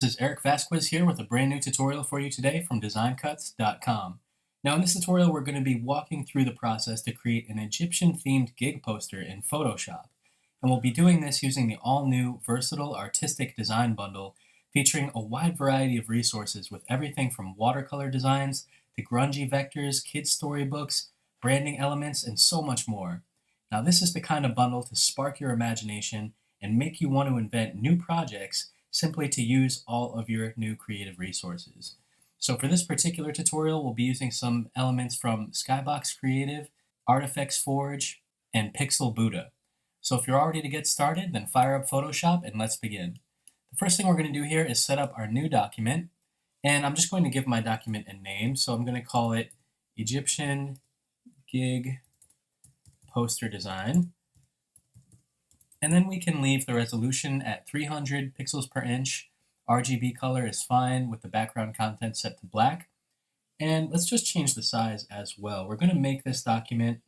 This is Eric Vasquez here with a brand new tutorial for you today from designcuts.com. Now in this tutorial we're going to be walking through the process to create an Egyptian themed gig poster in Photoshop. And we'll be doing this using the all-new Versatile Artistic Design Bundle featuring a wide variety of resources with everything from watercolor designs to grungy vectors, kids storybooks, branding elements, and so much more. Now this is the kind of bundle to spark your imagination and make you want to invent new projects simply to use all of your new creative resources. So for this particular tutorial, we'll be using some elements from Skybox Creative, Artifex Forge, and Pixel Buddha. So if you're all ready to get started, then fire up Photoshop and let's begin. The first thing we're going to do here is set up our new document, and I'm just going to give my document a name. So I'm going to call it Egyptian Gig Poster Design. And then we can leave the resolution at 300 pixels per inch. RGB color is fine with the background content set to black. And let's just change the size as well. We're going to make this document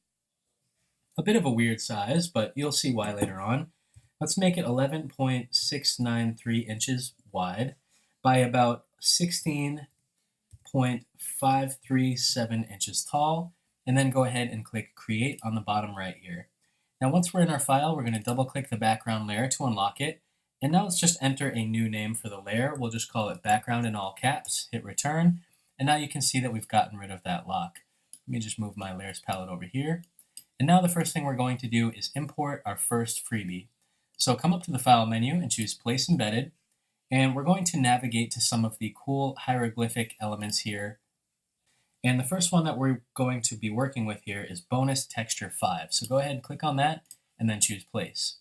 a bit of a weird size, but you'll see why later on. Let's make it 11.693 inches wide by about 16.537 inches tall. And then go ahead and click Create on the bottom right here. Now once we're in our file, we're going to double click the background layer to unlock it. And now let's just enter a new name for the layer. We'll just call it background in all caps, hit return. And now you can see that we've gotten rid of that lock. Let me just move my layers palette over here. And now the first thing we're going to do is import our first freebie. So come up to the file menu and choose place embedded. And we're going to navigate to some of the cool hieroglyphic elements here. And the first one that we're going to be working with here is bonus texture 5. So go ahead and click on that and then choose place.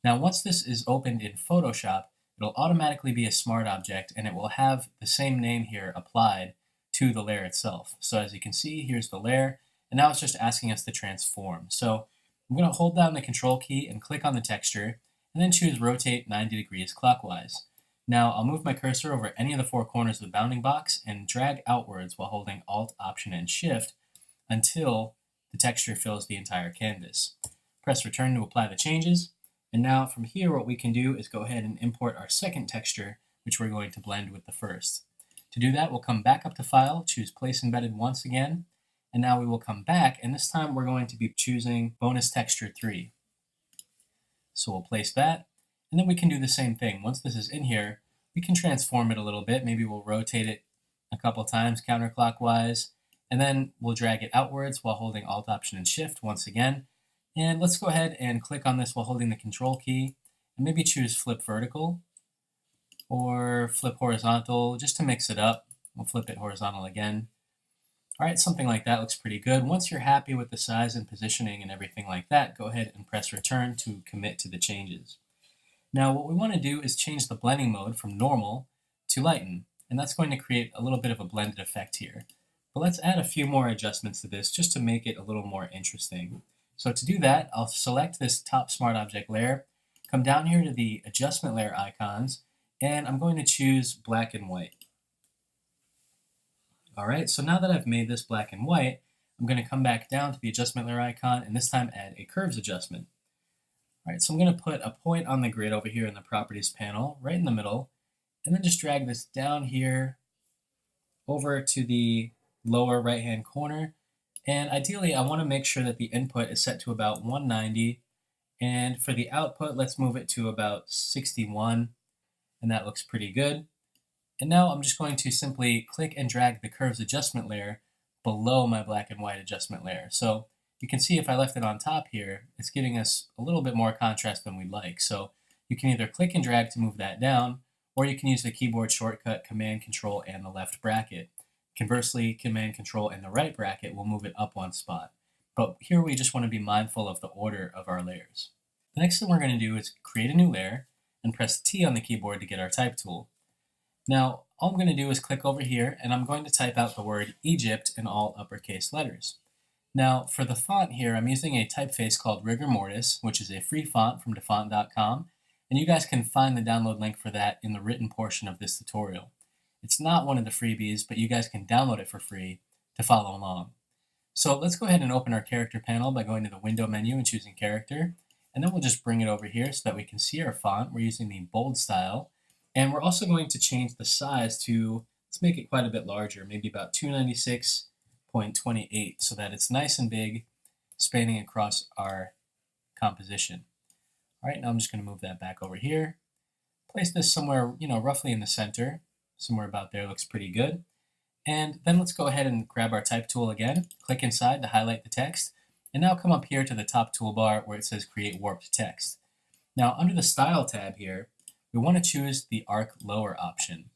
Now once this is opened in Photoshop, it'll automatically be a smart object and it will have the same name here applied to the layer itself. So as you can see, here's the layer, and now it's just asking us to transform. So I'm going to hold down the control key and click on the texture and then choose rotate 90 degrees clockwise. Now I'll move my cursor over any of the four corners of the bounding box and drag outwards while holding Alt, Option, and Shift until the texture fills the entire canvas. Press return to apply the changes. And now from here what we can do is go ahead and import our second texture, which we're going to blend with the first. To do that, we'll come back up to File, choose Place Embedded once again, and now we will come back, and this time we're going to be choosing Bonus Texture 3. So we'll place that. And then we can do the same thing. Once this is in here, we can transform it a little bit. Maybe we'll rotate it a couple times counterclockwise, and then we'll drag it outwards while holding Alt, Option, and Shift once again. And let's go ahead and click on this while holding the Control key, and maybe choose Flip Vertical or Flip Horizontal just to mix it up. We'll flip it horizontal again. All right, something like that looks pretty good. Once you're happy with the size and positioning and everything like that, go ahead and press Return to commit to the changes. Now what we want to do is change the blending mode from normal to lighten, and that's going to create a little bit of a blended effect here. But let's add a few more adjustments to this just to make it a little more interesting. So to do that, I'll select this top smart object layer, come down here to the adjustment layer icons, and I'm going to choose black and white. All right, so now that I've made this black and white, I'm going to come back down to the adjustment layer icon and this time add a curves adjustment. All right, so I'm going to put a point on the grid over here in the properties panel, right in the middle, and then just drag this down here over to the lower right-hand corner. And ideally, I want to make sure that the input is set to about 190, and for the output, let's move it to about 61, and that looks pretty good. And now I'm just going to simply click and drag the curves adjustment layer below my black and white adjustment layer. So you can see if I left it on top here, it's giving us a little bit more contrast than we'd like. So you can either click and drag to move that down, or you can use the keyboard shortcut Command, Control, and the left bracket. Conversely, Command, Control, and the right bracket will move it up one spot. But here we just want to be mindful of the order of our layers. The next thing we're going to do is create a new layer and press T on the keyboard to get our type tool. Now, all I'm going to do is click over here, and I'm going to type out the word Egypt in all uppercase letters. Now, for the font here, I'm using a typeface called Rigor Mortis, which is a free font from dafont.com, and you guys can find the download link for that in the written portion of this tutorial. It's not one of the freebies, but you guys can download it for free to follow along. So let's go ahead and open our character panel by going to the window menu and choosing character, and then we'll just bring it over here so that we can see our font. We're using the bold style, And we're also going to change the size to, let's make it quite a bit larger, maybe about 296.28, so that it's nice and big, spanning across our composition. All right, now I'm just going to move that back over here. Place this somewhere, roughly in the center. Somewhere about there looks pretty good. And then let's go ahead and grab our type tool again, click inside to highlight the text, and now come up here to the top toolbar where it says Create Warped Text. Now, under the Style tab here, we want to choose the Arc Lower option.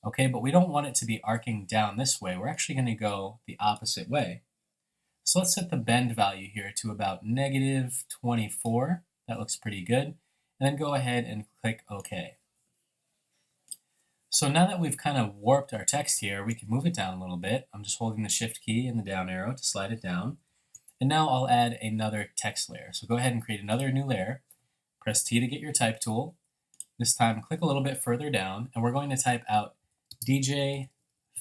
Okay, but we don't want it to be arcing down this way. We're actually going to go the opposite way. So let's set the bend value here to about -24. That looks pretty good. And then go ahead and click OK. So now that we've kind of warped our text here, we can move it down a little bit. I'm just holding the Shift key and the down arrow to slide it down. And now I'll add another text layer. So go ahead and create another new layer. Press T to get your type tool. This time click a little bit further down, and we're going to type out DJ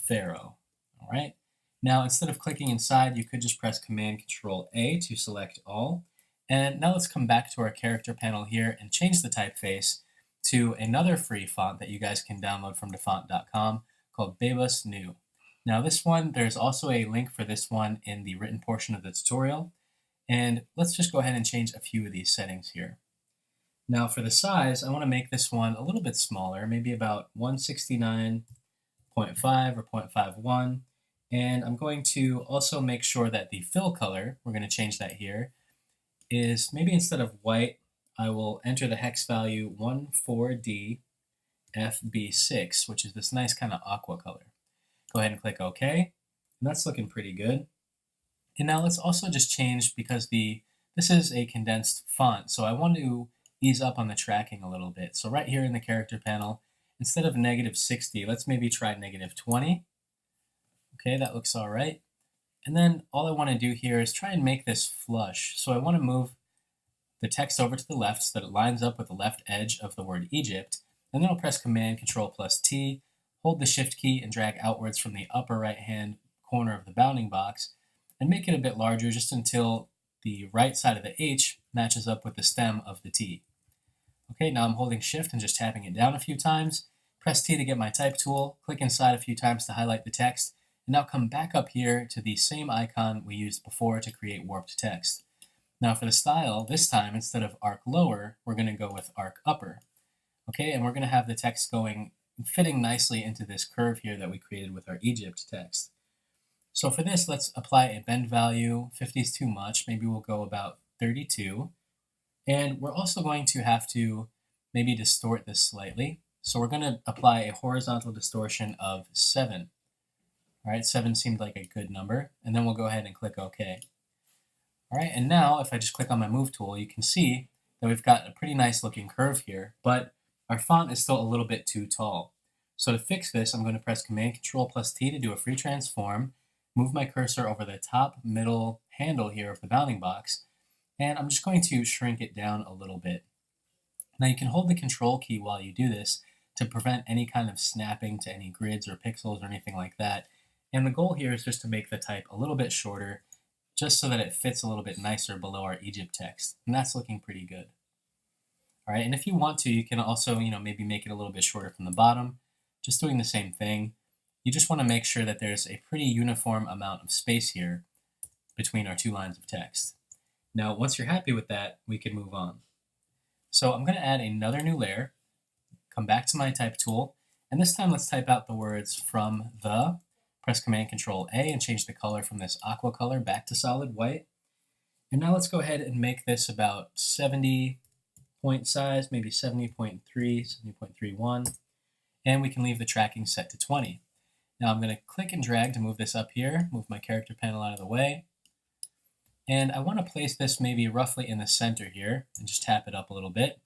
Pharaoh. All right. Now instead of clicking inside, you could just press Command-Control-A to select all. And now let's come back to our character panel here and change the typeface to another free font that you guys can download from dafont.com called Bebas New. Now this one, there's also a link for this one in the written portion of the tutorial. And let's just go ahead and change a few of these settings here. Now for the size, I want to make this one a little bit smaller, maybe about 169.5 or 0.51. And I'm going to also make sure that the fill color, we're going to change that here, is maybe instead of white, I will enter the hex value 14DFB6, which is this nice kind of aqua color. Go ahead and click OK, and that's looking pretty good. And now let's also just change, because this is a condensed font, so I want to ease up on the tracking a little bit. So right here in the character panel, instead of -60, let's maybe try -20. Okay, that looks all right. And then all I want to do here is try and make this flush. So I want to move the text over to the left so that it lines up with the left edge of the word Egypt. And then I'll press Command-Control+T, hold the Shift key and drag outwards from the upper right-hand corner of the bounding box and make it a bit larger just until the right side of the H matches up with the stem of the T. Okay, now I'm holding Shift and just tapping it down a few times. Press T to get my type tool, click inside a few times to highlight the text, and now come back up here to the same icon we used before to create warped text. Now for the style, this time instead of arc lower, we're going to go with arc upper. Okay, and we're going to have the text fitting nicely into this curve here that we created with our Egypt text. So for this, let's apply a bend value. 50 is too much. Maybe we'll go about 32. And we're also going to have to maybe distort this slightly. So we're going to apply a horizontal distortion of 7. All right, 7 seemed like a good number. And then we'll go ahead and click OK. All right, and now if I just click on my Move tool, you can see that we've got a pretty nice looking curve here, but our font is still a little bit too tall. So to fix this, I'm going to press Command-Control+T to do a free transform, move my cursor over the top middle handle here of the bounding box, and I'm just going to shrink it down a little bit. Now you can hold the Control key while you do this to prevent any kind of snapping to any grids or pixels or anything like that. And the goal here is just to make the type a little bit shorter, just so that it fits a little bit nicer below our Egypt text. And that's looking pretty good. All right, and if you want to, you can also, maybe make it a little bit shorter from the bottom, just doing the same thing. You just want to make sure that there's a pretty uniform amount of space here between our two lines of text. Now, once you're happy with that, we can move on. So I'm going to add another new layer, come back to my type tool, and this time let's type out the words from the, press Command-Control-A and change the color from this aqua color back to solid white. And now let's go ahead and make this about 70 point size, maybe 70.3, 70.31, and we can leave the tracking set to 20. Now I'm going to click and drag to move this up here, move my character panel out of the way. And I want to place this maybe roughly in the center here and just tap it up a little bit.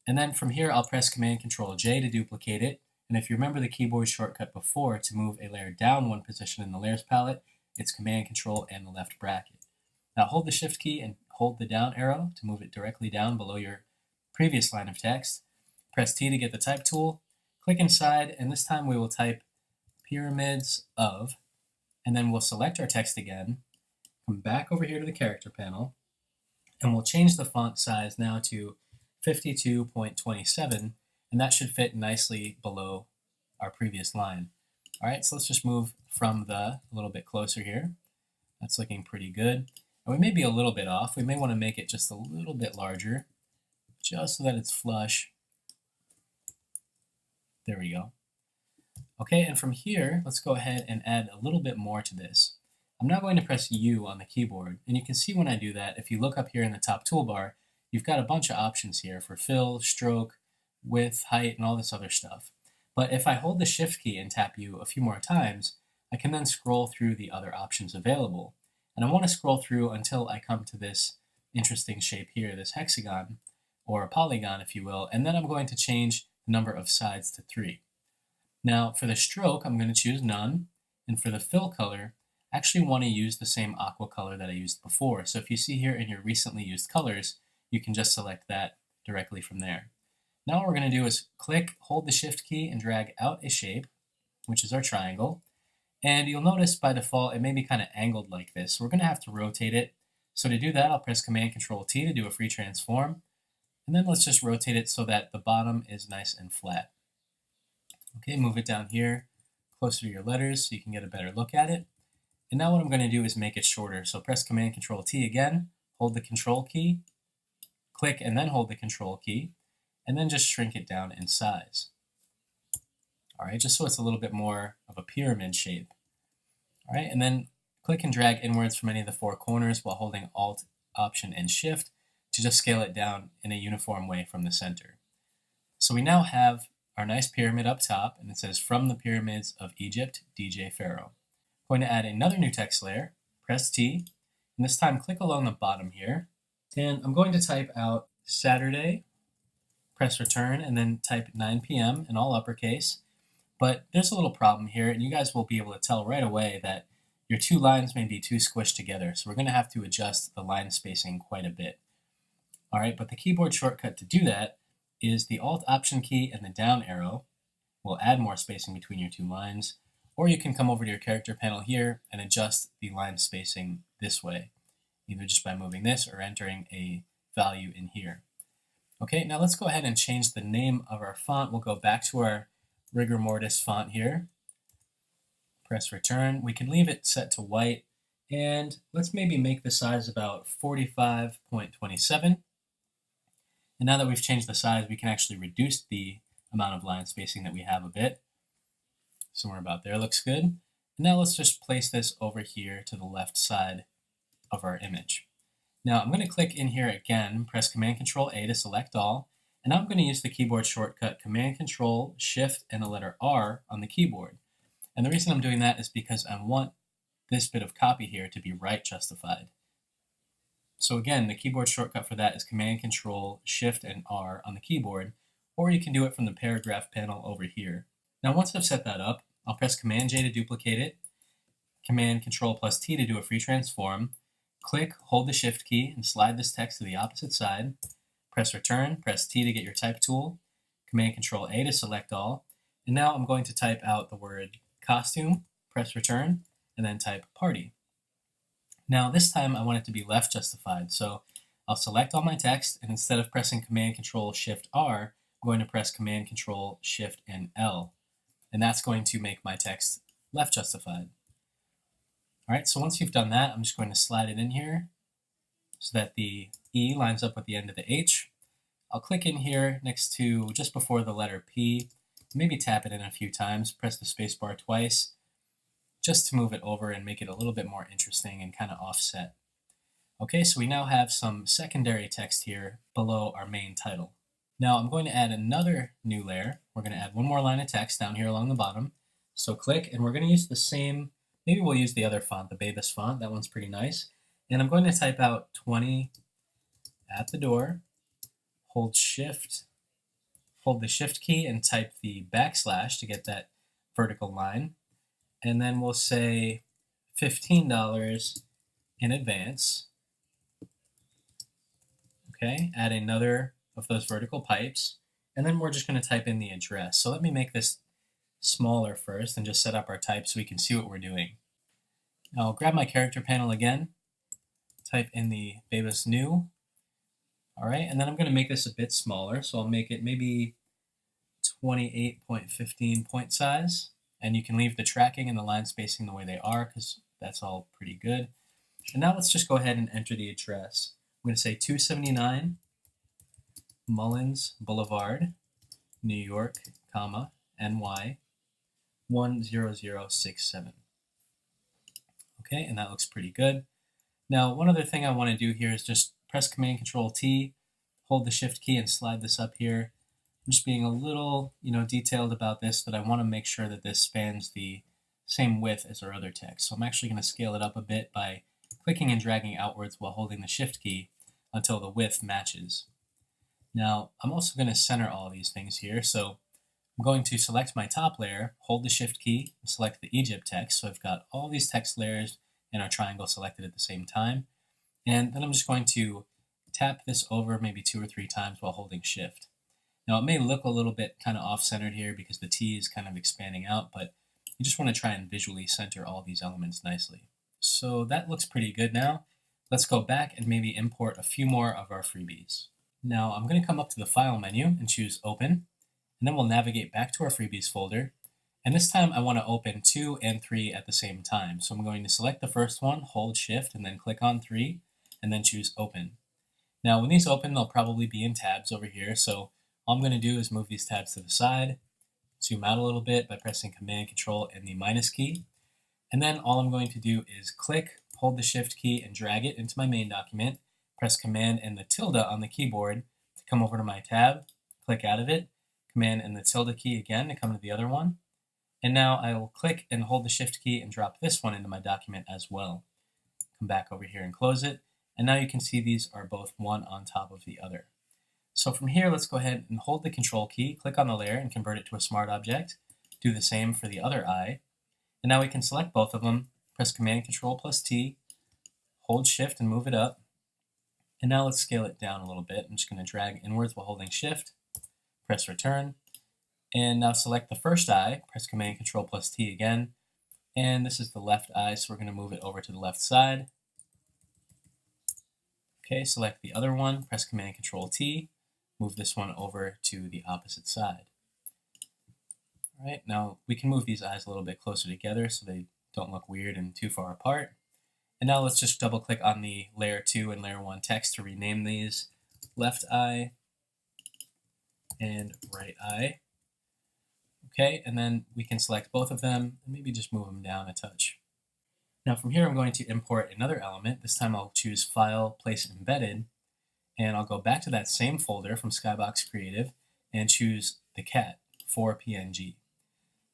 And then from here, I'll press Command-Control-J to duplicate it. And if you remember the keyboard shortcut before, to move a layer down one position in the layers palette, it's Command-Control and the left bracket. Now hold the Shift key and hold the down arrow to move it directly down below your previous line of text. Press T to get the type tool, click inside, and this time we will type pyramids of, and then we'll select our text again, come back over here to the character panel, and we'll change the font size now to 52.27, and that should fit nicely below our previous line. All right, so let's just move from the a little bit closer here. That's looking pretty good. And we may be a little bit off. We may want to make it just a little bit larger, just so that it's flush. There we go. Okay, and from here, let's go ahead and add a little bit more to this. I'm now going to press U on the keyboard, and you can see when I do that, if you look up here in the top toolbar, you've got a bunch of options here for fill, stroke, width, height, and all this other stuff. But if I hold the Shift key and tap U a few more times, I can then scroll through the other options available. And I want to scroll through until I come to this interesting shape here, this hexagon, or a polygon if you will, and then I'm going to change the number of sides to 3. Now for the stroke, I'm going to choose none, and for the fill color, I actually want to use the same aqua color that I used before. So if you see here in your recently used colors, you can just select that directly from there. Now what we're going to do is click, hold the Shift key, and drag out a shape, which is our triangle. And you'll notice by default it may be kind of angled like this. So we're going to have to rotate it. So to do that, I'll press Command-Control-T to do a free transform. And then let's just rotate it so that the bottom is nice and flat. Okay, move it down here, closer to your letters so you can get a better look at it. And now what I'm going to do is make it shorter. So press Command-Control-T again, hold the Control key, click and then hold the Control key, and then just shrink it down in size. All right, just so it's a little bit more of a pyramid shape. All right, and then click and drag inwards from any of the 4 corners while holding Alt, Option, and Shift to just scale it down in a uniform way from the center. So we now have our nice pyramid up top, and it says from the pyramids of Egypt, DJ Pharaoh. I'm going to add another new text layer, press T, and this time click along the bottom here, and I'm going to type out Saturday, press return, and then type 9 p.m. in all uppercase. But there's a little problem here, and you guys will be able to tell right away that your 2 lines may be too squished together, so we're going to have to adjust the line spacing quite a bit. All right, but the keyboard shortcut to do that is the Alt-Option key and the down arrow will add more spacing between your 2 lines, or you can come over to your character panel here and adjust the line spacing this way, either just by moving this or entering a value in here. Okay, now let's go ahead and change the name of our font. We'll go back to our rigor mortis font here. Press return. We can leave it set to white, and let's maybe make the size about 45.27. And now that we've changed the size, we can actually reduce the amount of line spacing that we have a bit. Somewhere about there looks good. And now let's just place this over here to the left side of our image. Now I'm going to click in here again, press Command-Control-A to select all, and I'm going to use the keyboard shortcut Command-Control, Shift, and the letter R on the keyboard. And the reason I'm doing that is because I want this bit of copy here to be right justified. So again, the keyboard shortcut for that is Command-Control, Shift, and R on the keyboard, or you can do it from the paragraph panel over here. Now once I've set that up, I'll press Command-J to duplicate it, Command-Control+T to do a free transform, click, hold the Shift key, and slide this text to the opposite side, press return, press T to get your type tool, Command-Control-A to select all, and now I'm going to type out the word costume, press return, and then type party. Now this time I want it to be left justified, so I'll select all my text, and instead of pressing Command-Control-Shift-R, I'm going to press Command-Control-Shift and L, and that's going to make my text left justified. All right, so once you've done that, I'm just going to slide it in here so that the E lines up with the end of the H. I'll click in here next to just before the letter P, maybe tap it in a few times, press the space bar twice, just to move it over and make it a little bit more interesting and kind of offset. Okay, so we now have some secondary text here below our main title. Now I'm going to add another new layer. We're going to add one more line of text down here along the bottom. So click, and we're going to use the same, maybe we'll use the other font, the Babus font. That one's pretty nice. And I'm going to type out 20 at the door, hold Shift, hold the Shift key and type the backslash to get that vertical line. And then we'll say $15 in advance. Okay, add another of those vertical pipes, and then we're just going to type in the address. So let me make this smaller first and just set up our type so we can see what we're doing. Now I'll grab my character panel again, type in the Babus new. All right, and then I'm going to make this a bit smaller, so I'll make it maybe 28.15 point size, and you can leave the tracking and the line spacing the way they are because that's all pretty good. And now let's just go ahead and enter the address. I'm going to say 279 Mullins Boulevard, New York, comma, NY 10067. Okay, and that looks pretty good. Now, one other thing I want to do here is just press Command-Control-T, hold the Shift key, and slide this up here. I'm just being a little, detailed about this, that I want to make sure that this spans the same width as our other text. So I'm actually going to scale it up a bit by clicking and dragging outwards while holding the Shift key until the width matches. Now, I'm also going to center all of these things here. So I'm going to select my top layer, hold the Shift key, and select the Egypt text. So I've got all these text layers in our triangle selected at the same time. And then I'm just going to tap this over maybe 2 or 3 times while holding Shift. Now, it may look a little bit kind of off-centered here because the T is kind of expanding out, but you just want to try and visually center all these elements nicely. So that looks pretty good now. Let's go back and maybe import a few more of our freebies. Now, I'm going to come up to the File menu and choose Open, and then we'll navigate back to our freebies folder. And this time I want to open 2 and 3 at the same time. So I'm going to select the first one, hold Shift, and then click on 3, and then choose Open. Now, when these open, they'll probably be in tabs over here. So all I'm going to do is move these tabs to the side, zoom out a little bit by pressing Command, Control, and the minus key. And then all I'm going to do is click, hold the Shift key, and drag it into my main document, press Command and the tilde on the keyboard to come over to my tab, click out of it, Command and the tilde key again to come to the other one. And now I will click and hold the Shift key and drop this one into my document as well. Come back over here and close it. And now you can see these are both one on top of the other. So from here, let's go ahead and hold the Control key, click on the layer and convert it to a smart object. Do the same for the other eye. And now we can select both of them, press Command Control plus T, hold Shift and move it up. And now let's scale it down a little bit. I'm just going to drag inwards while holding Shift, press Return. And now select the first eye, press Command Control plus T again. And this is the left eye, so we're going to move it over to the left side. Okay, select the other one, press Command Control T, move this one over to the opposite side. All right, now we can move these eyes a little bit closer together so they don't look weird and too far apart. And now let's just double click on the layer 2 and layer 1 text to rename these left eye and right eye. Okay, and then we can select both of them and maybe just move them down a touch. Now from here I'm going to import another element. This time I'll choose File, Place Embedded, and I'll go back to that same folder from Skybox Creative and choose the cat for PNG.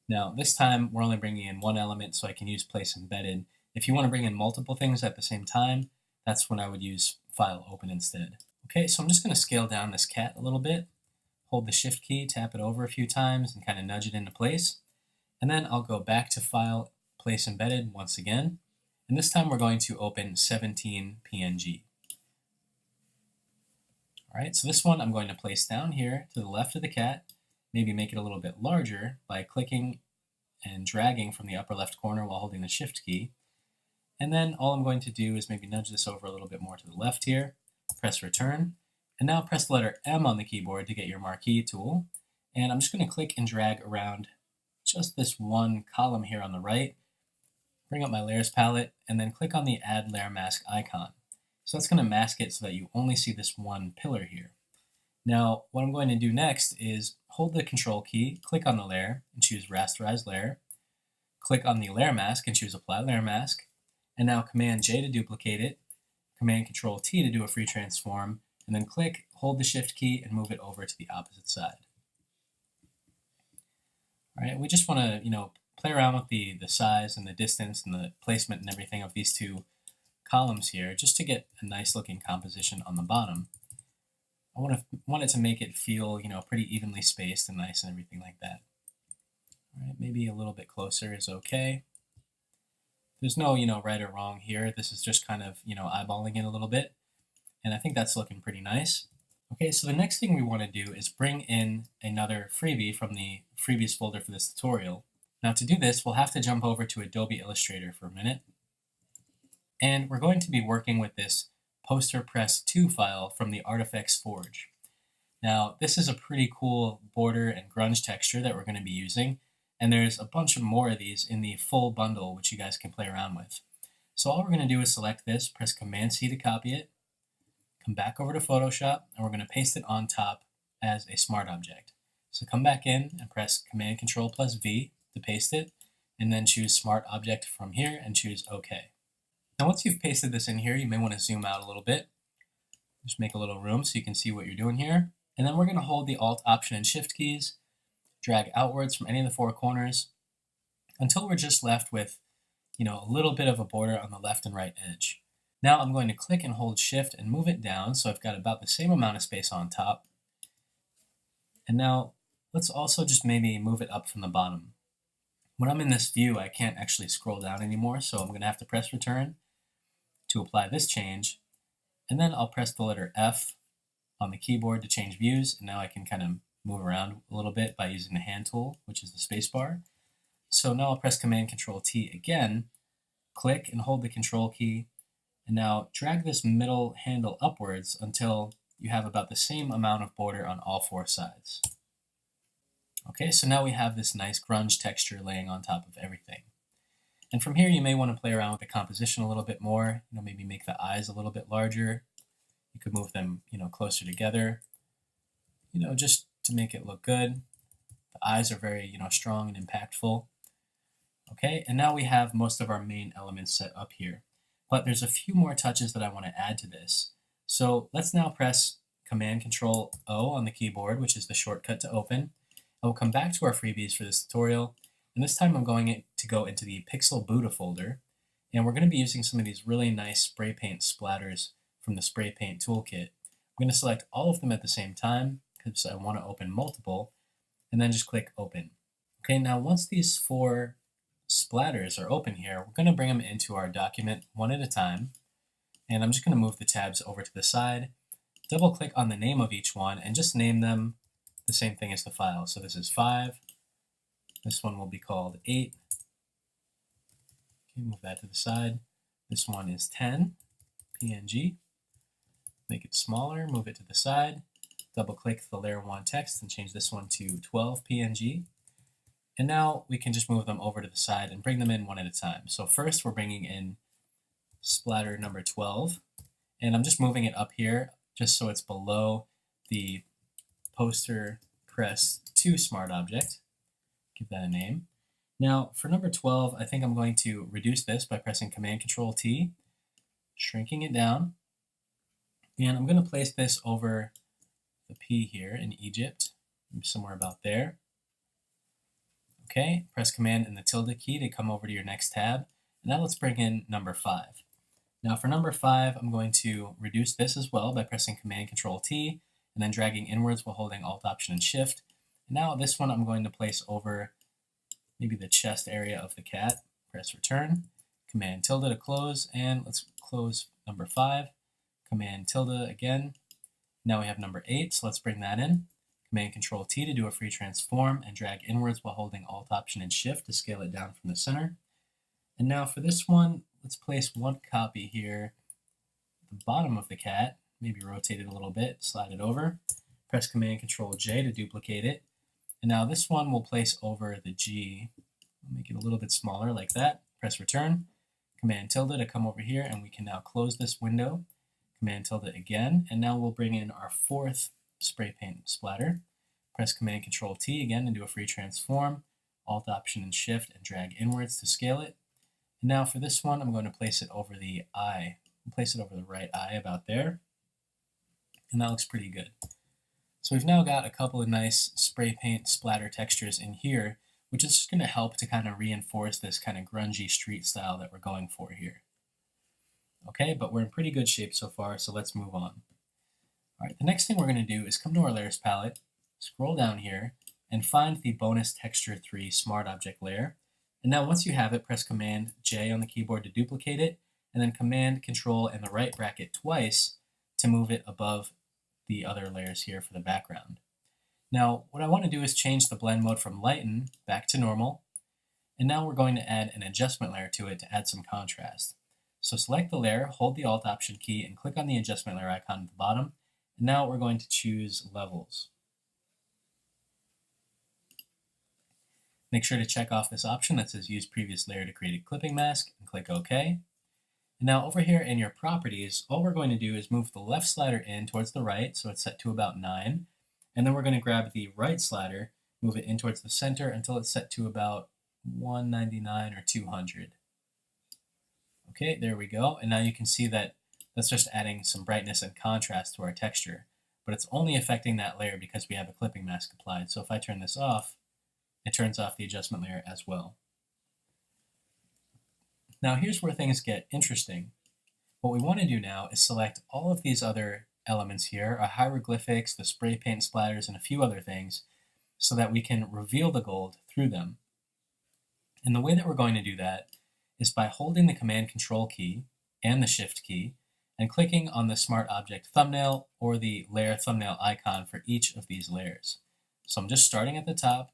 Now this time we're only bringing in one element, so I can use Place Embedded. If you want to bring in multiple things at the same time, that's when I would use File Open instead. Okay, so I'm just going to scale down this cat a little bit, hold the Shift key, tap it over a few times, and kind of nudge it into place. And then I'll go back to File, Place Embedded once again. And this time we're going to open 17 PNG. All right, so this one I'm going to place down here to the left of the cat, maybe make it a little bit larger by clicking and dragging from the upper left corner while holding the Shift key. And then all I'm going to do is maybe nudge this over a little bit more to the left here, press Return, and now press the letter M on the keyboard to get your marquee tool. And I'm just going to click and drag around just this one column here on the right, bring up my layers palette, and then click on the Add Layer Mask icon. So that's going to mask it so that you only see this one pillar here. Now, what I'm going to do next is hold the Control key, click on the layer, and choose Rasterize Layer. Click on the Layer Mask and choose Apply Layer Mask. And now Command J to duplicate it, Command Control T to do a free transform, and then click, hold the Shift key, and move it over to the opposite side. All right, we just want to, play around with the size and the distance and the placement and everything of these two columns here, just to get a nice looking composition on the bottom. I want it to make it feel, pretty evenly spaced and nice and everything like that. All right, maybe a little bit closer is okay. There's no, right or wrong here. This is just kind of, eyeballing it a little bit. And I think that's looking pretty nice. Okay, so the next thing we want to do is bring in another freebie from the freebies folder for this tutorial. Now to do this, we'll have to jump over to Adobe Illustrator for a minute. And we're going to be working with this Poster Press 2 file from the Artifex Forge. Now, this is a pretty cool border and grunge texture that we're going to be using, and there's a bunch of more of these in the full bundle, which you guys can play around with. So all we're going to do is select this, press Command-C to copy it, come back over to Photoshop, and we're going to paste it on top as a smart object. So come back in and press Command-Control+V to paste it, and then choose Smart Object from here and choose OK. Now once you've pasted this in here, you may want to zoom out a little bit. Just make a little room so you can see what you're doing here. And then we're going to hold the Alt, Option, and Shift keys, drag outwards from any of the four corners until we're just left with, a little bit of a border on the left and right edge. Now I'm going to click and hold Shift and move it down so I've got about the same amount of space on top. And now let's also just maybe move it up from the bottom. When I'm in this view, I can't actually scroll down anymore, so I'm going to have to press Return to apply this change. And then I'll press the letter F on the keyboard to change views, and now I can kind of move around a little bit by using the hand tool, which is the spacebar. So now I'll press Command-Control-T again, click and hold the Control key, and now drag this middle handle upwards until you have about the same amount of border on all four sides. Okay, so now we have this nice grunge texture laying on top of everything. And from here, you may want to play around with the composition a little bit more, maybe make the eyes a little bit larger. You could move them, closer together, just to make it look good. The eyes are very, strong and impactful. Okay, and now we have most of our main elements set up here. But there's a few more touches that I want to add to this. So let's now press Command-Control-O on the keyboard, which is the shortcut to open. I will come back to our freebies for this tutorial, and this time I'm going to go into the Pixel Buddha folder, and we're going to be using some of these really nice spray paint splatters from the Spray Paint Toolkit. I'm going to select all of them at the same time because I want to open multiple, and then just click Open. Okay, now once these four splatters are open here, we're going to bring them into our document one at a time, and I'm just going to move the tabs over to the side, double click on the name of each one, and just name them the same thing as the file. So this is 5, this one will be called 8, okay, move that to the side, this one is 10, PNG, make it smaller, move it to the side, double click the layer 1 text and change this one to 12 PNG. And now we can just move them over to the side and bring them in one at a time. So first we're bringing in splatter number 12, and I'm just moving it up here just so it's below the poster press 2 smart object. Give that a name. Now for number 12, I think I'm going to reduce this by pressing Command-Control-T, shrinking it down, and I'm going to place this over the P here in Egypt, somewhere about there. Okay, press Command and the tilde key to come over to your next tab, and now let's bring in number 5. Now for number 5, I'm going to reduce this as well by pressing Command-Control-T, and then dragging inwards while holding Alt, Option, and Shift. And now this one I'm going to place over maybe the chest area of the cat. Press Return, Command tilde to close, and let's close number 5. Command tilde again. Now we have number 8, so let's bring that in. Command-Control-T to do a free transform and drag inwards while holding Alt, Option, and Shift to scale it down from the center. And now for this one, let's place one copy here at the bottom of the cat, maybe rotate it a little bit, slide it over. Press Command-Control-J to duplicate it. And now this one we'll place over the G. Make it a little bit smaller like that. Press Return, Command tilde to come over here, and we can now close this window. Command tilde again, and now we'll bring in our 4th spray paint splatter. Press Command-Control-T again and do a free transform, Alt, Option, and Shift, and drag inwards to scale it. And now for this one, I'm going to place it over the eye. I'll place it over the right eye about there. And that looks pretty good. So we've now got a couple of nice spray paint splatter textures in here, which is just going to help to kind of reinforce this kind of grungy street style that we're going for here. Okay, but we're in pretty good shape so far, so let's move on. All right, the next thing we're going to do is come to our layers palette, scroll down here, and find the bonus texture 3 smart object layer. And now once you have it, press Command-J on the keyboard to duplicate it, and then Command-Control and the right bracket twice to move it above the other layers here for the background. Now, what I want to do is change the blend mode from lighten back to normal, and now we're going to add an adjustment layer to it to add some contrast. So select the layer, hold the Alt Option key, and click on the adjustment layer icon at the bottom, And now we're going to choose levels. Make sure to check off this option that says use previous layer to create a clipping mask and click OK. And now over here in your properties, all we're going to do is move the left slider in towards the right, so it's set to about 9. And then we're going to grab the right slider, move it in towards the center until it's set to about 199 or 200. Okay, there we go. And now you can see that that's just adding some brightness and contrast to our texture. But it's only affecting that layer because we have a clipping mask applied. So if I turn this off, it turns off the adjustment layer as well. Now here's where things get interesting. What we want to do now is select all of these other elements here, our hieroglyphics, the spray paint splatters, and a few other things, so that we can reveal the gold through them. And the way that we're going to do that is by holding the Command Control key and the Shift key and clicking on the Smart Object thumbnail or the layer thumbnail icon for each of these layers. So I'm just starting at the top,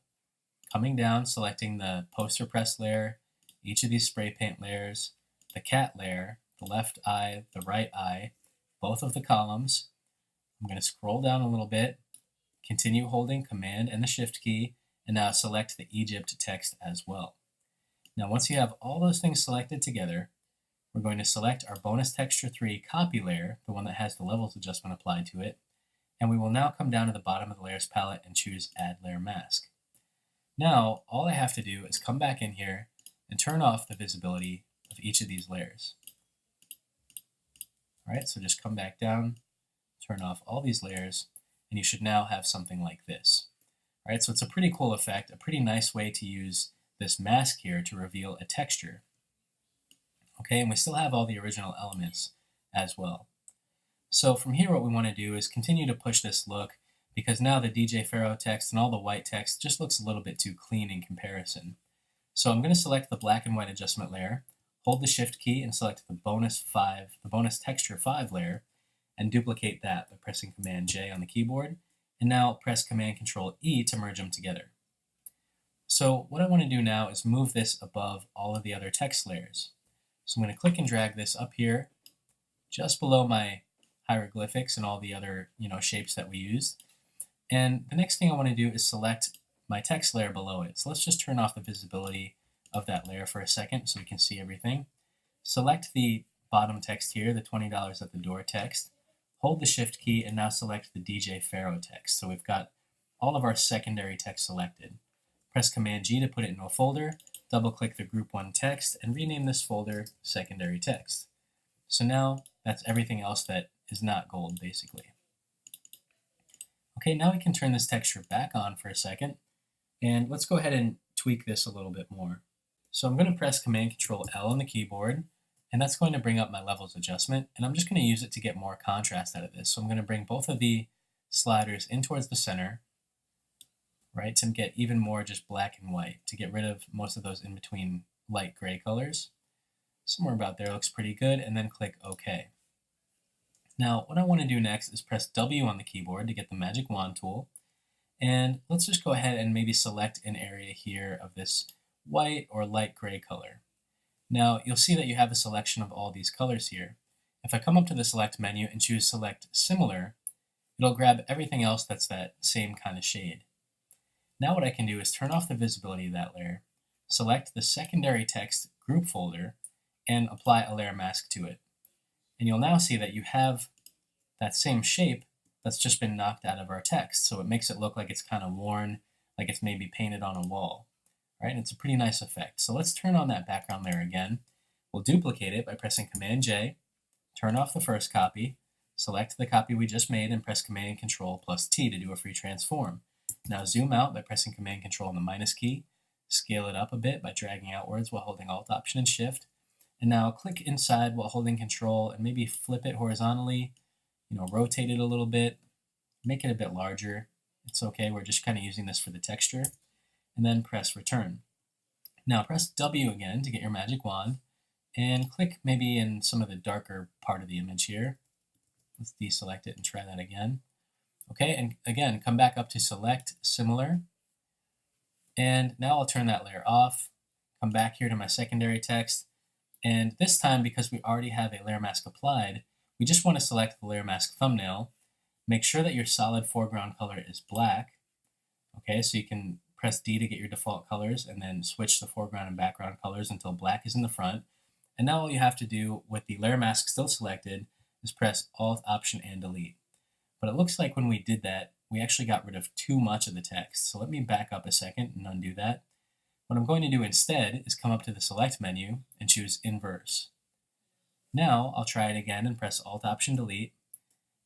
coming down, selecting the poster press layer, each of these spray paint layers, the cat layer, the left eye, the right eye, both of the columns. I'm going to scroll down a little bit, continue holding Command and the Shift key, and now select the Egypt text as well. Now once you have all those things selected together, we're going to select our Bonus Texture 3 copy layer, the one that has the levels adjustment applied to it, and we will now come down to the bottom of the layers palette and choose Add Layer Mask. Now all I have to do is come back in here and turn off the visibility of each of these layers. Alright, so just come back down, turn off all these layers, and you should now have something like this. Alright, so it's a pretty cool effect, a pretty nice way to use this mask here to reveal a texture. Okay, and we still have all the original elements as well. So from here what we want to do is continue to push this look, because now the DJ Pharaoh text and all the white text just looks a little bit too clean in comparison. So I'm going to select the black and white adjustment layer, hold the Shift key and select the bonus texture 5 layer, and duplicate that by pressing Command J on the keyboard, and now press Command Control E to merge them together. So what I want to do now is move this above all of the other text layers. So I'm going to click and drag this up here, just below my hieroglyphics and all the other shapes that we used. And the next thing I want to do is select my text layer below it. So let's just turn off the visibility of that layer for a second so we can see everything. Select the bottom text here, the $20 at the door text. Hold the Shift key and now select the DJ Pharaoh text. So we've got all of our secondary text selected. Press Command G to put it in a folder, double click the Group 1 text, and rename this folder Secondary Text. So now that's everything else that is not gold, basically. Okay, now we can turn this texture back on for a second, and let's go ahead and tweak this a little bit more. So I'm going to press Command Control L on the keyboard, and that's going to bring up my levels adjustment, and I'm just going to use it to get more contrast out of this. So I'm going to bring both of the sliders in towards the center, right, to get even more just black and white, to get rid of most of those in between light gray colors. Somewhere about there looks pretty good, and then click OK. Now what I want to do next is press W on the keyboard to get the magic wand tool, and let's just go ahead and maybe select an area here of this white or light gray color. Now you'll see that you have a selection of all these colors here. If I come up to the Select menu and choose Select Similar, it'll grab everything else that's that same kind of shade. Now what I can do is turn off the visibility of that layer, select the secondary text group folder, and apply a layer mask to it. And you'll now see that you have that same shape that's just been knocked out of our text, so it makes it look like it's kind of worn, like it's maybe painted on a wall. Right? And it's a pretty nice effect. So let's turn on that background layer again. We'll duplicate it by pressing Command J, turn off the first copy, select the copy we just made, and press Command Control plus T to do a free transform. Now zoom out by pressing Command Control and the minus key, scale it up a bit by dragging outwards while holding Alt Option and Shift, and now click inside while holding Control and maybe flip it horizontally, rotate it a little bit, make it a bit larger. It's okay, we're just kind of using this for the texture, and then press Return. Now press W again to get your magic wand, and click maybe in some of the darker part of the image here. Let's deselect it and try that again. Okay, and again, come back up to Select Similar, and now I'll turn that layer off, come back here to my secondary text, and this time, because we already have a layer mask applied, we just want to select the layer mask thumbnail, Make sure that your solid foreground color is black. Okay, so you can press D to get your default colors and then switch the foreground and background colors until black is in the front. And now all you have to do with the layer mask still selected is press Alt, Option, and Delete. But it looks like when we did that, we actually got rid of too much of the text. So let me back up a second and undo that. What I'm going to do instead is come up to the Select menu and choose Inverse. Now I'll try it again and press Alt, Option, Delete.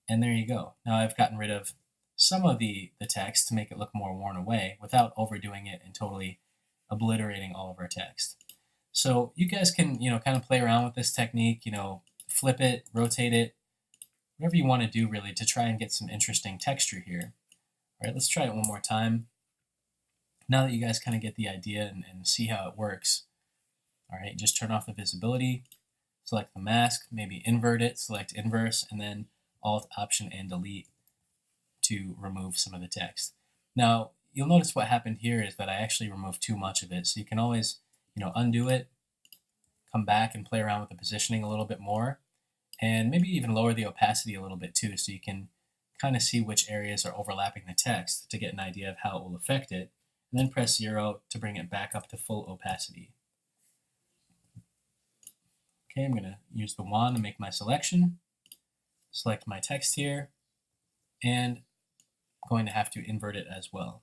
And there you go. Now I've gotten rid of some of the text to make it look more worn away without overdoing it and totally obliterating all of our text. So you guys can, kind of play around with this technique, flip it, rotate it, whatever you want to do really to try and get some interesting texture here. All right, let's try it one more time. Now that you guys kind of get the idea and see how it works, all right, just turn off the visibility, select the mask, maybe invert it, select inverse, and then Alt, Option, and Delete to remove some of the text. Now, you'll notice what happened here is that I actually removed too much of it. So you can always, undo it, come back and play around with the positioning a little bit more, and maybe even lower the opacity a little bit too, so you can kind of see which areas are overlapping the text to get an idea of how it will affect it, and then press 0 to bring it back up to full opacity. Okay, I'm going to use the wand to make my selection, select my text here, and I'm going to have to invert it as well.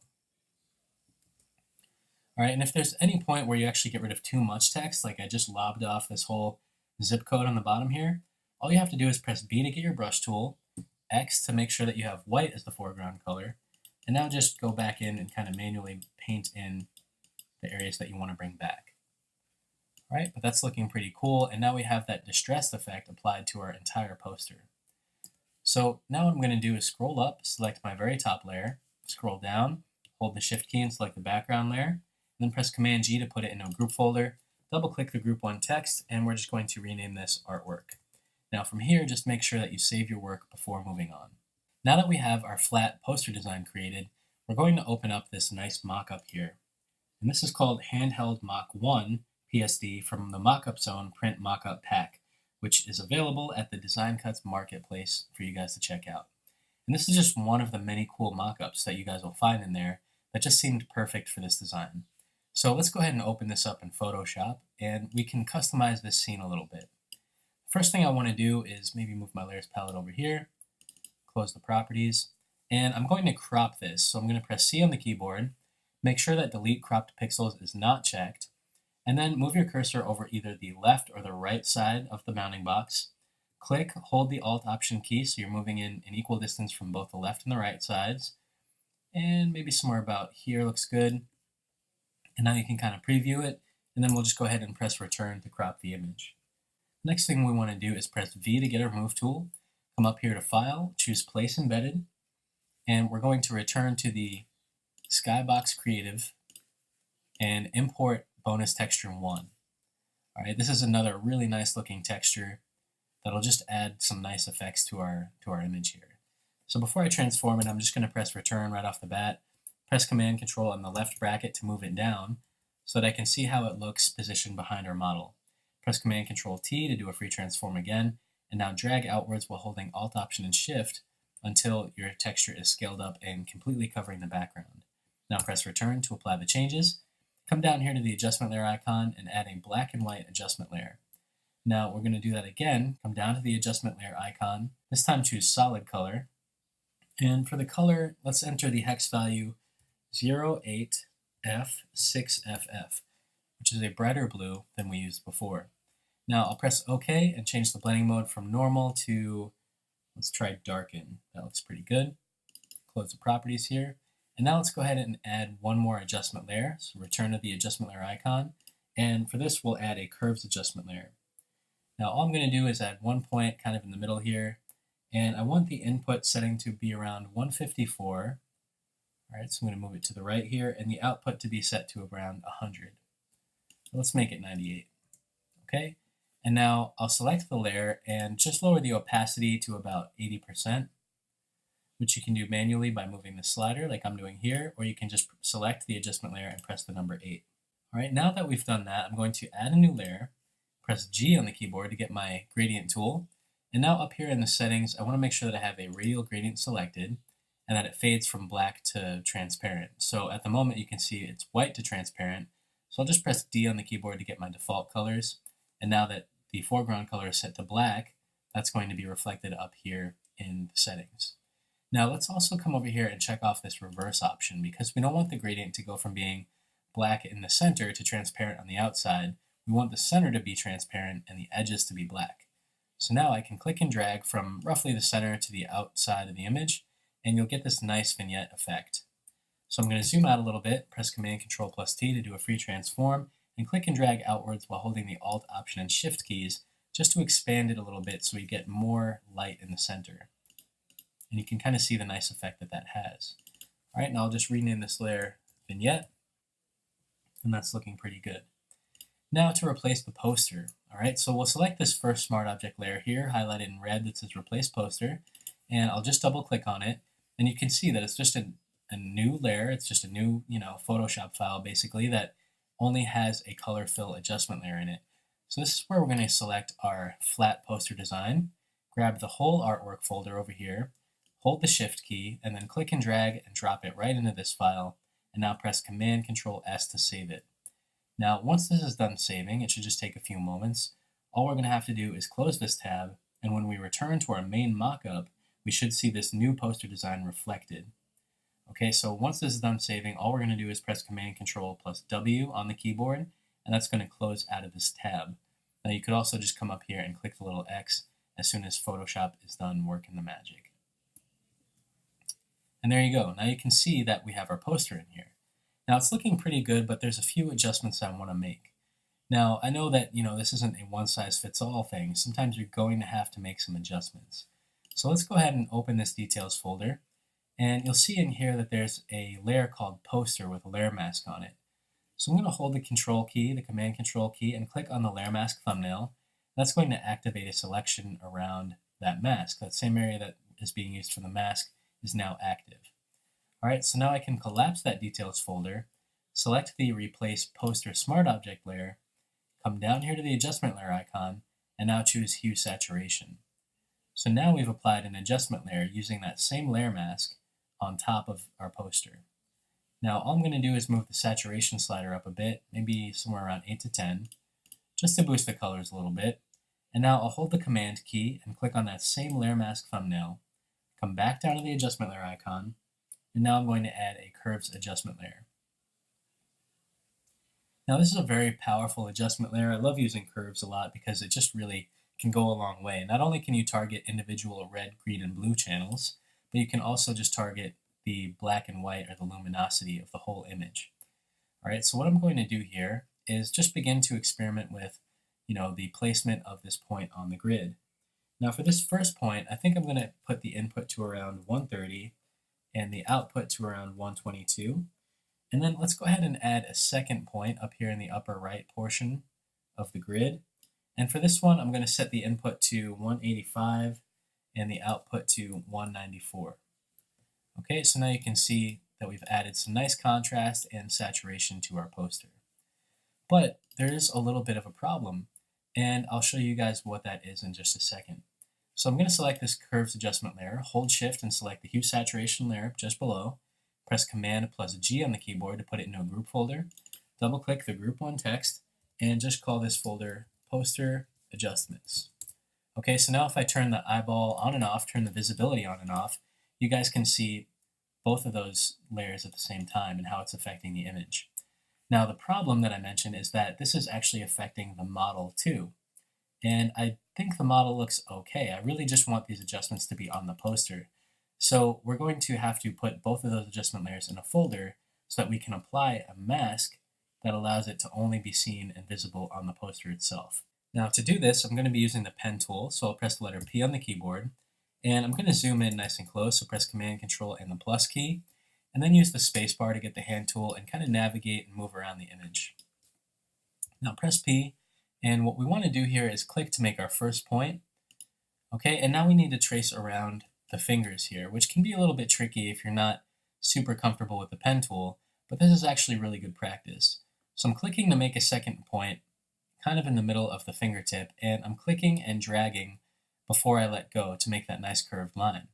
All right, and if there's any point where you actually get rid of too much text, like I just lobbed off this whole zip code on the bottom here, all you have to do is press B to get your brush tool, X to make sure that you have white as the foreground color, and now just go back in and kind of manually paint in the areas that you want to bring back. All right, but that's looking pretty cool, and now we have that distressed effect applied to our entire poster. So now what I'm going to do is scroll up, select my very top layer, scroll down, hold the Shift key and select the background layer, and then press Command G to put it in a group folder, double click the group 1 text, and we're just going to rename this artwork. Now from here, just make sure that you save your work before moving on. Now that we have our flat poster design created, we're going to open up this nice mock-up here. And this is called Handheld Mock 1 PSD from the Mockup Zone Print Mockup Pack, which is available at the Design Cuts Marketplace for you guys to check out. And this is just one of the many cool mockups that you guys will find in there that just seemed perfect for this design. So let's go ahead and open this up in Photoshop, and we can customize this scene a little bit. First thing I want to do is maybe move my layers palette over here, close the properties, and I'm going to crop this. So I'm going to press C on the keyboard, make sure that delete cropped pixels is not checked, and then move your cursor over either the left or the right side of the bounding box. Click, hold the Alt Option key so you're moving in an equal distance from both the left and the right sides, and maybe somewhere about here looks good. And now you can kind of preview it, and then we'll just go ahead and press return to crop the image. Next thing we want to do is press V to get a remove tool, come up here to File, choose Place Embedded, and we're going to return to the Skybox Creative and import bonus texture 1. All right, this is another really nice looking texture that'll just add some nice effects to our image here. So before I transform it, I'm just going to press return right off the bat. Press Command Control on the left bracket to move it down so that I can see how it looks positioned behind our model. Press Command Control T to do a free transform again, and now drag outwards while holding Alt Option and Shift until your texture is scaled up and completely covering the background. Now press return to apply the changes. Come down here to the adjustment layer icon and add a black and white adjustment layer. Now we're going to do that again. Come down to the adjustment layer icon. This time choose solid color. And for the color, let's enter the hex value 08F6FF, which is a brighter blue than we used before. Now I'll press OK and change the blending mode from normal to, let's try darken. That looks pretty good. Close the properties here. And now let's go ahead and add one more adjustment layer. So return to the adjustment layer icon. And for this, we'll add a curves adjustment layer. Now all I'm going to do is add one point kind of in the middle here. And I want the input setting to be around 154. All right, so I'm going to move it to the right here, and the output to be set to around 100. So let's make it 98. Okay, and now I'll select the layer and just lower the opacity to about 80%, which you can do manually by moving the slider like I'm doing here, or you can just select the adjustment layer and press the number 8. All right, now that we've done that, I'm going to add a new layer, press G on the keyboard to get my gradient tool, And now up here in the settings, I want to make sure that I have a radial gradient selected and that it fades from black to transparent. So at the moment you can see it's white to transparent. So I'll just press D on the keyboard to get my default colors. And now that the foreground color is set to black, that's going to be reflected up here in the settings. Now let's also come over here and check off this reverse option because we don't want the gradient to go from being black in the center to transparent on the outside. We want the center to be transparent and the edges to be black. So now I can click and drag from roughly the center to the outside of the image, and you'll get this nice vignette effect. So I'm going to zoom out a little bit, press Command-Control+T to do a free transform, and click and drag outwards while holding the Alt, Option, and Shift keys just to expand it a little bit so we get more light in the center. And you can kind of see the nice effect that that has. All right, now I'll just rename this layer Vignette, and that's looking pretty good. Now to replace the poster. All right, so we'll select this first Smart Object layer here, highlighted in red that says Replace Poster, and I'll just double click on it, and you can see that it's just a new layer. It's just a new, Photoshop file basically that only has a color fill adjustment layer in it. So this is where we're going to select our flat poster design, grab the whole artwork folder over here, hold the Shift key, and then click and drag and drop it right into this file, and now press Command-Control+S to save it. Now, once this is done saving, it should just take a few moments. All we're going to have to do is close this tab, and when we return to our main mockup, we should see this new poster design reflected. Okay, so once this is done saving, all we're going to do is press Command-Control+W on the keyboard, and that's going to close out of this tab. Now, you could also just come up here and click the little X as soon as Photoshop is done working the magic. And there you go. Now you can see that we have our poster in here. Now it's looking pretty good, but there's a few adjustments I want to make. Now I know that this isn't a one-size-fits-all thing. Sometimes you're going to have to make some adjustments. So let's go ahead and open this details folder, and you'll see in here that there's a layer called poster with a layer mask on it. So I'm going to hold the Control key, the Command Control key, and click on the layer mask thumbnail. That's going to activate a selection around that mask. That same area that is being used for the mask is now active. Alright, so now I can collapse that details folder, select the Replace Poster Smart Object layer, come down here to the adjustment layer icon, and now choose Hue Saturation. So now we've applied an adjustment layer using that same layer mask on top of our poster. Now all I'm going to do is move the saturation slider up a bit, maybe somewhere around 8 to 10, just to boost the colors a little bit. And now I'll hold the Command key and click on that same layer mask thumbnail, come back down to the adjustment layer icon, and now I'm going to add a curves adjustment layer. Now this is a very powerful adjustment layer. I love using curves a lot because it just really can go a long way. Not only can you target individual red, green, and blue channels, but you can also just target the black and white or the luminosity of the whole image. All right, so what I'm going to do here is just begin to experiment with the placement of this point on the grid. Now for this first point, I think I'm going to put the input to around 130 and the output to around 122. And then let's go ahead and add a second point up here in the upper right portion of the grid. And for this one, I'm going to set the input to 185 and the output to 194. Okay, so now you can see that we've added some nice contrast and saturation to our poster. But there is a little bit of a problem, and I'll show you guys what that is in just a second. So I'm going to select this curves adjustment layer, hold Shift and select the hue saturation layer just below, press Command+G on the keyboard to put it into a group folder, double click the group 1 text, and just call this folder Poster Adjustments. Okay, so now if I turn the eyeball on and off, turn the visibility on and off, you guys can see both of those layers at the same time and how it's affecting the image. Now the problem that I mentioned is that this is actually affecting the model too. And I think the model looks okay. I really just want these adjustments to be on the poster. So we're going to have to put both of those adjustment layers in a folder so that we can apply a mask that allows it to only be seen and visible on the poster itself. Now to do this, I'm going to be using the pen tool, so I'll press the letter P on the keyboard, and I'm going to zoom in nice and close, so press Command, Control, and the plus key, and then use the space bar to get the hand tool and kind of navigate and move around the image. Now press P, and what we want to do here is click to make our first point. Okay, and now we need to trace around the fingers here, which can be a little bit tricky if you're not super comfortable with the pen tool, but this is actually really good practice. So I'm clicking to make a second point, kind of in the middle of the fingertip, and I'm clicking and dragging before I let go to make that nice curved line.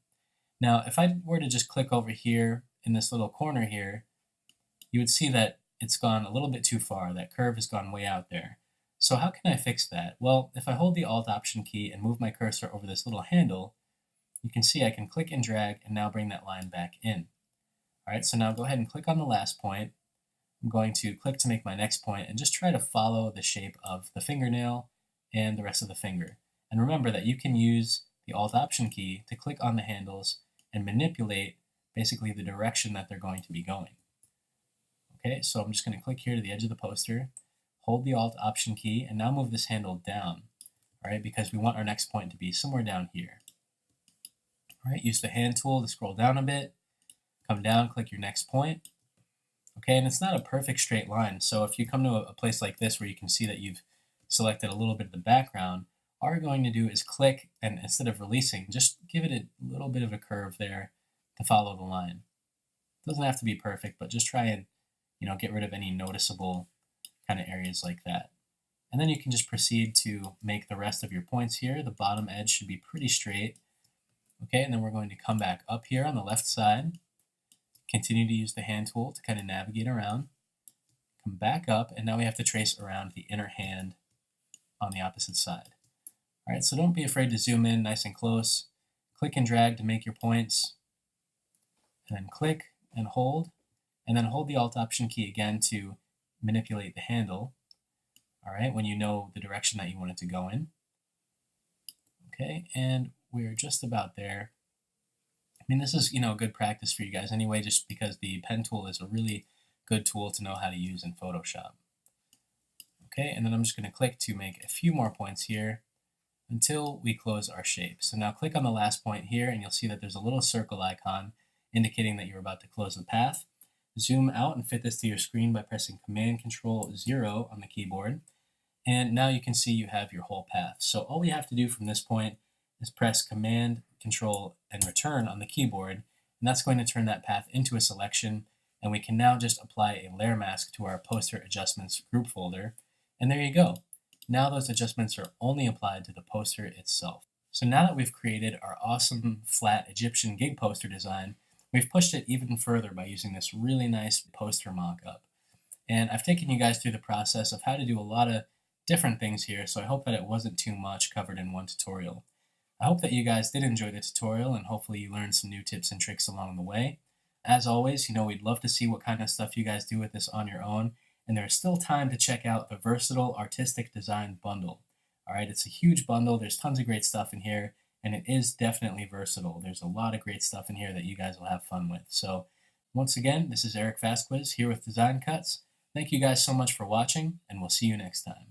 Now, if I were to just click over here in this little corner here, you would see that it's gone a little bit too far. That curve has gone way out there. So how can I fix that? Well, if I hold the Alt Option key and move my cursor over this little handle, you can see I can click and drag and now bring that line back in. All right, so now go ahead and click on the last point. I'm going to click to make my next point and just try to follow the shape of the fingernail and the rest of the finger. And remember that you can use the Alt Option key to click on the handles and manipulate basically the direction that they're going to be going. Okay, so I'm just going to click here to the edge of the poster, hold the Alt Option key, and now move this handle down, all right, because we want our next point to be somewhere down here. All right, use the hand tool to scroll down a bit, come down, click your next point. Okay, and it's not a perfect straight line, so if you come to a place like this where you can see that you've selected a little bit of the background, all you're going to do is click, and instead of releasing, just give it a little bit of a curve there to follow the line. It doesn't have to be perfect, but just try and get rid of any noticeable kind of areas like that. And then you can just proceed to make the rest of your points here. The bottom edge should be pretty straight. Okay, and then we're going to come back up here on the left side, continue to use the hand tool to kind of navigate around, come back up, and now we have to trace around the inner hand on the opposite side. All right, so don't be afraid to zoom in nice and close. Click and drag to make your points, and then click and hold the Alt Option key again to manipulate the handle, all right, when you know the direction that you want it to go in. Okay, and we're just about there. I mean, this is, good practice for you guys anyway, just because the pen tool is a really good tool to know how to use in Photoshop. Okay, and then I'm just going to click to make a few more points here until we close our shape. So now click on the last point here, and you'll see that there's a little circle icon indicating that you're about to close the path. Zoom out and fit this to your screen by pressing Command-Control-0 on the keyboard. And now you can see you have your whole path. So all we have to do from this point is press Command, Control, and Return on the keyboard, and that's going to turn that path into a selection, and we can now just apply a layer mask to our poster adjustments group folder, and there you go. Now those adjustments are only applied to the poster itself. So now that we've created our awesome flat Egyptian gig poster design, we've pushed it even further by using this really nice poster mock-up. And I've taken you guys through the process of how to do a lot of different things here, so I hope that it wasn't too much covered in one tutorial. I hope that you guys did enjoy the tutorial, and hopefully you learned some new tips and tricks along the way. As always, we'd love to see what kind of stuff you guys do with this on your own, and there's still time to check out the Versatile Artistic Design Bundle. All right, it's a huge bundle. There's tons of great stuff in here, and it is definitely versatile. There's a lot of great stuff in here that you guys will have fun with. So once again, this is Eric Vasquez here with Design Cuts. Thank you guys so much for watching, and we'll see you next time.